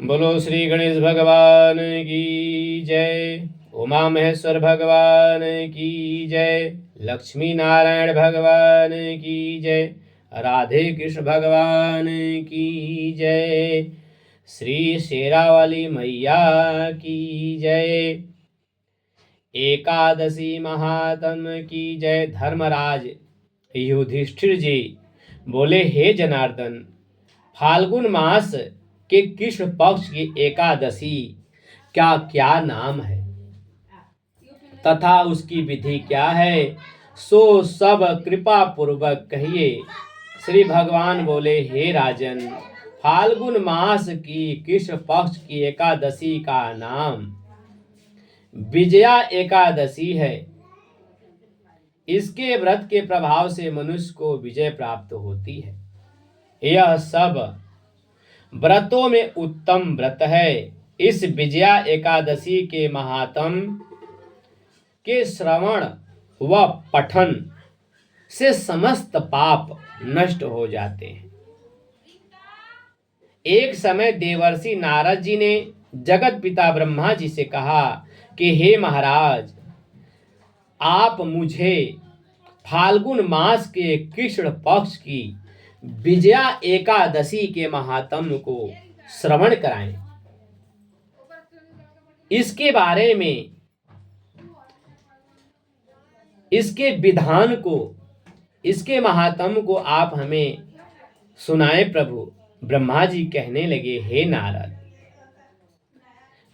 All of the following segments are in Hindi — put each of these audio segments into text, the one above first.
बोलो श्री गणेश भगवान की जय। उमा महेश्वर भगवान की जय। लक्ष्मी नारायण भगवान की जय। राधे कृष्ण भगवान की जय। श्री शेरावाली मैया की जय। एकादशी महात्म की जय। धर्मराज युधिष्ठिर जी बोले, हे जनार्दन, फाल्गुन मास के कृष्ण पक्ष की एकादशी क्या क्या नाम है तथा उसकी विधि क्या है, सो सब कृपा पूर्वक कहिए। श्री भगवान बोले, हे राजन, फाल्गुन मास की कृष्ण पक्ष की एकादशी का नाम विजया एकादशी है। इसके व्रत के प्रभाव से मनुष्य को विजय प्राप्त होती है। यह सब व्रतों में उत्तम व्रत है। इस विजया एकादशी के महात्म के श्रवण व पठन से समस्त पाप नष्ट हो जाते हैं। एक समय देवर्षि नारद जी ने जगत पिता ब्रह्मा जी से कहा कि हे महाराज, आप मुझे फाल्गुन मास के कृष्ण पक्ष की विजया एकादशी के महात्म को श्रवण कराएं। इसके बारे में, इसके विधान को, इसके महात्म को आप हमें सुनाएं प्रभु। ब्रह्मा जी कहने लगे, हे नारद,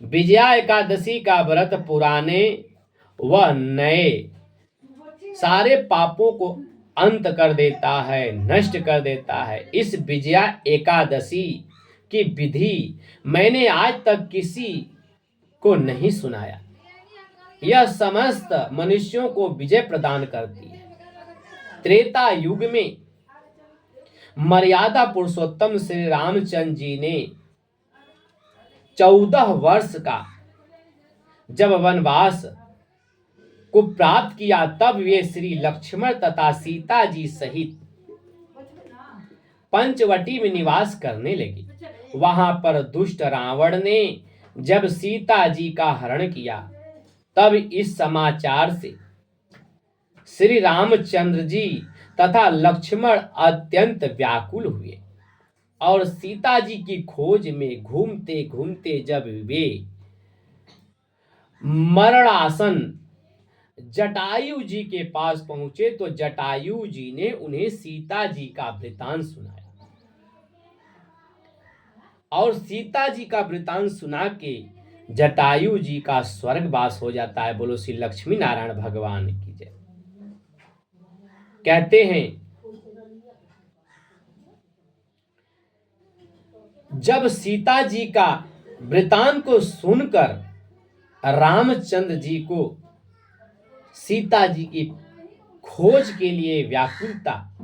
विजया एकादशी का व्रत पुराने व नए सारे पापों को अंत कर देता है, नष्ट कर देता है। इस विजया एकादशी की विधि मैंने आज तक किसी को नहीं सुनाया। यह समस्त मनुष्यों को विजय प्रदान करती है। त्रेता युग में मर्यादा पुरुषोत्तम श्री रामचंद्र जी ने 14 वर्ष का जब वनवास को प्राप्त किया, तब वे श्री लक्ष्मण तथा सीता जी सहित पंचवटी में निवास करने लगे। वहां पर दुष्ट रावण ने जब सीता जी का हरण किया, तब इस समाचार से श्री रामचंद्र जी तथा लक्ष्मण अत्यंत व्याकुल हुए और सीता जी की खोज में घूमते घूमते जब वे मरणासन जटायु जी के पास पहुंचे, तो जटायु जी ने उन्हें सीता जी का वृतांत सुनाया और सीता जी का वृतांत सुना के जटायु जी का स्वर्गवास हो जाता है। बोलो श्री लक्ष्मी नारायण भगवान की जय। कहते हैं, जब सीता जी का वृतांत को सुनकर रामचंद्र जी को सीता जी की खोज के लिए व्याकुलता,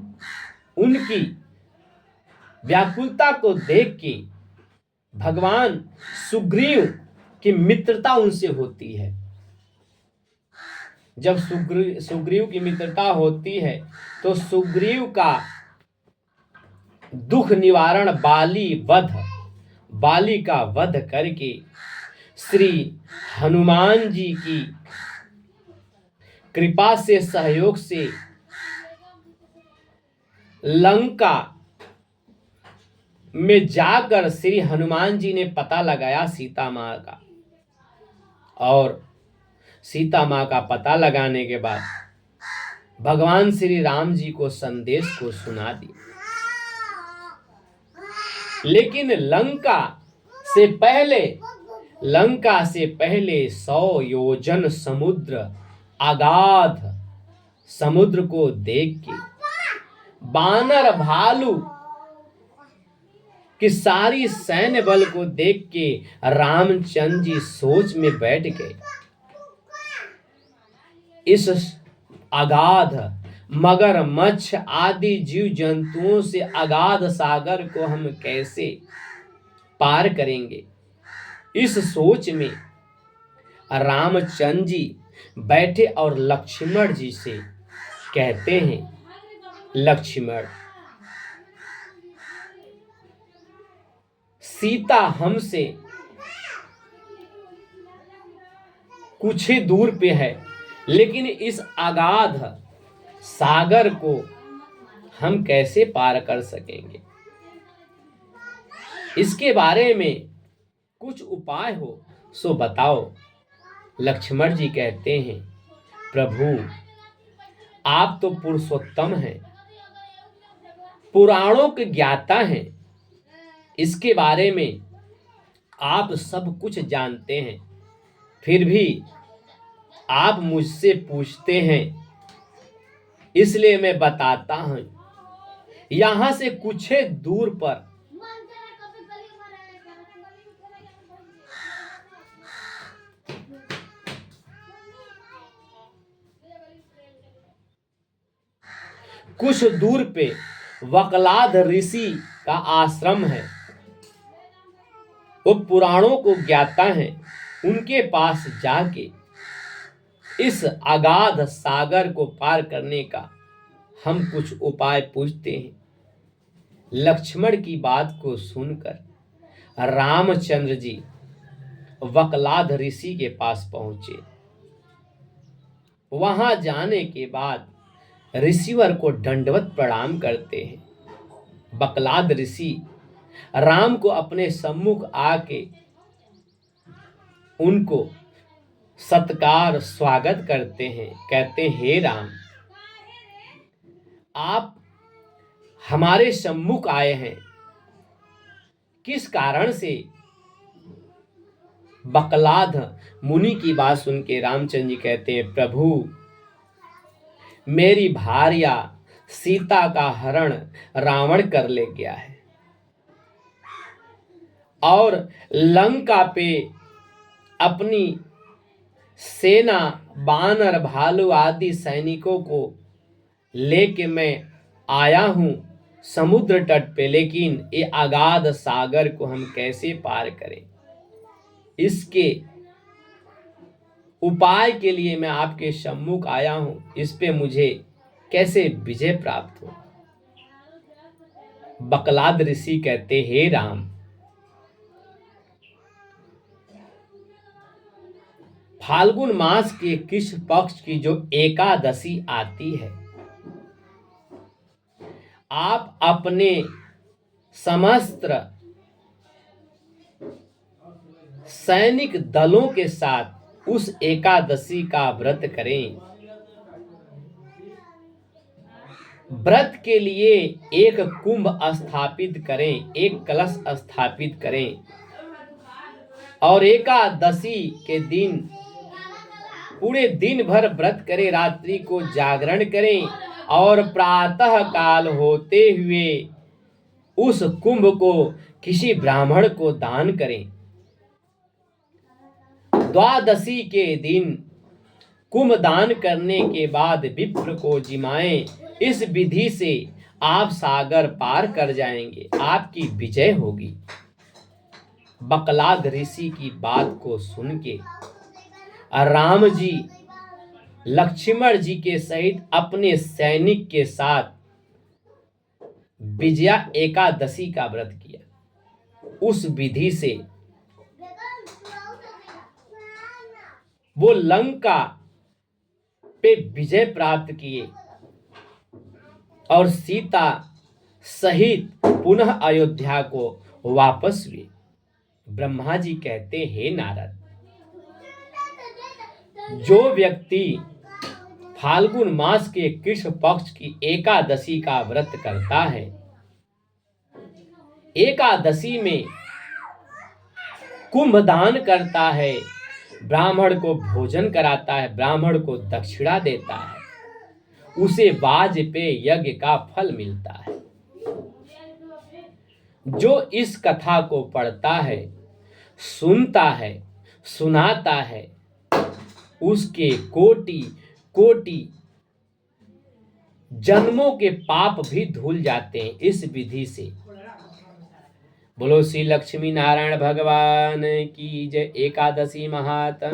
उनकी व्याकुलता को देख के भगवान सुग्रीव की मित्रता उनसे होती है। जब सुग्रीव की मित्रता होती है, तो सुग्रीव का दुख निवारण बाली का वध करके श्री हनुमान जी की कृपा से, सहयोग से लंका में जाकर श्री हनुमान जी ने पता लगाया सीता माँ का, और सीता माँ का पता लगाने के बाद भगवान श्री राम जी को संदेश को सुना दिया। लेकिन लंका से पहले 100 योजन समुद्र, अगाध समुद्र को देख के, बानर भालू कि सारी सैन्य बल को देख के रामचंद्र जी सोच में बैठ गए। इस अगाध मगरमच्छ आदि जीव जंतुओं से अगाध सागर को हम कैसे पार करेंगे, इस सोच में रामचंद्र जी बैठे और लक्ष्मण जी से कहते हैं, लक्ष्मण, सीता हमसे कुछ ही दूर पे है, लेकिन इस अगाध सागर को हम कैसे पार कर सकेंगे? इसके बारे में कुछ उपाय हो सो बताओ। लक्ष्मण जी कहते हैं, प्रभु आप तो पुरुषोत्तम हैं, पुराणों के ज्ञाता हैं, इसके बारे में आप सब कुछ जानते हैं, फिर भी आप मुझसे पूछते हैं, इसलिए मैं बताता हूं। यहां से कुछ दूर पर कुछ दूर पे वकलाद ऋषि का आश्रम है। वो पुराणों को ज्ञाता हैं, उनके पास जाके इस अगाध सागर को पार करने का हम कुछ उपाय पूछते हैं। लक्ष्मण की बात को सुनकर रामचंद्र जी वकलाद ऋषि के पास पहुंचे। वहां जाने के बाद ऋषिवर को दंडवत प्रणाम करते हैं। वकलाद ऋषि राम को अपने सम्मुख आके उनको सत्कार स्वागत करते हैं। कहते हैं, हे राम, आप हमारे सम्मुख आए हैं, किस कारण से? वकलाद मुनि की बात सुन के रामचंद्र जी कहते हैं, प्रभु मेरी भार्या सीता का हरण रावण कर ले गया है और लंका पे अपनी सेना बानर भालू आदि सैनिकों को लेके मैं आया हूं समुद्र तट पे, लेकिन ये अगाध सागर को हम कैसे पार करें? इसके उपाय के लिए मैं आपके सम्मुख आया हूं, इस पे मुझे कैसे विजय प्राप्त हो? वकलाद ऋषि कहते, हे राम, फाल्गुन मास के कृष्ण पक्ष की जो एकादशी आती है, आप अपने समस्त सैनिक दलों के साथ उस एकादशी का व्रत करें। व्रत के लिए एक कुंभ स्थापित करें, एक कलश स्थापित करें और एकादशी के दिन पूरे दिन भर व्रत करें, रात्रि को जागरण करें और प्रातः काल होते हुए उस कुंभ को किसी ब्राह्मण को दान करें। द्वादशी के दिन कुंभ दान करने के बाद विप्र को जिमाएं। इस विधि से आप सागर पार कर जाएंगे, आपकी विजय होगी। वकलाद ऋषि की बात को सुन के राम जी लक्ष्मण जी के सहित अपने सैनिक के साथ विजया एकादशी का व्रत किया। उस विधि से वो लंका पे विजय प्राप्त किए और सीता सहित पुनः अयोध्या को वापस हुए। ब्रह्मा जी कहते, हे नारद, जो व्यक्ति फाल्गुन मास के कृष्ण पक्ष की एकादशी का व्रत करता है, एकादशी में कुंभ दान करता है, ब्राह्मण को भोजन कराता है, ब्राह्मण को दक्षिणा देता है, उसे वाजपेय यज्ञ का फल मिलता है। जो इस कथा को पढ़ता है, सुनता है, सुनाता है, उसके कोटि कोटि जन्मों के पाप भी धुल जाते हैं इस विधि से। बोलो श्री लक्ष्मी नारायण भगवान की जय। एकादशी महात्म।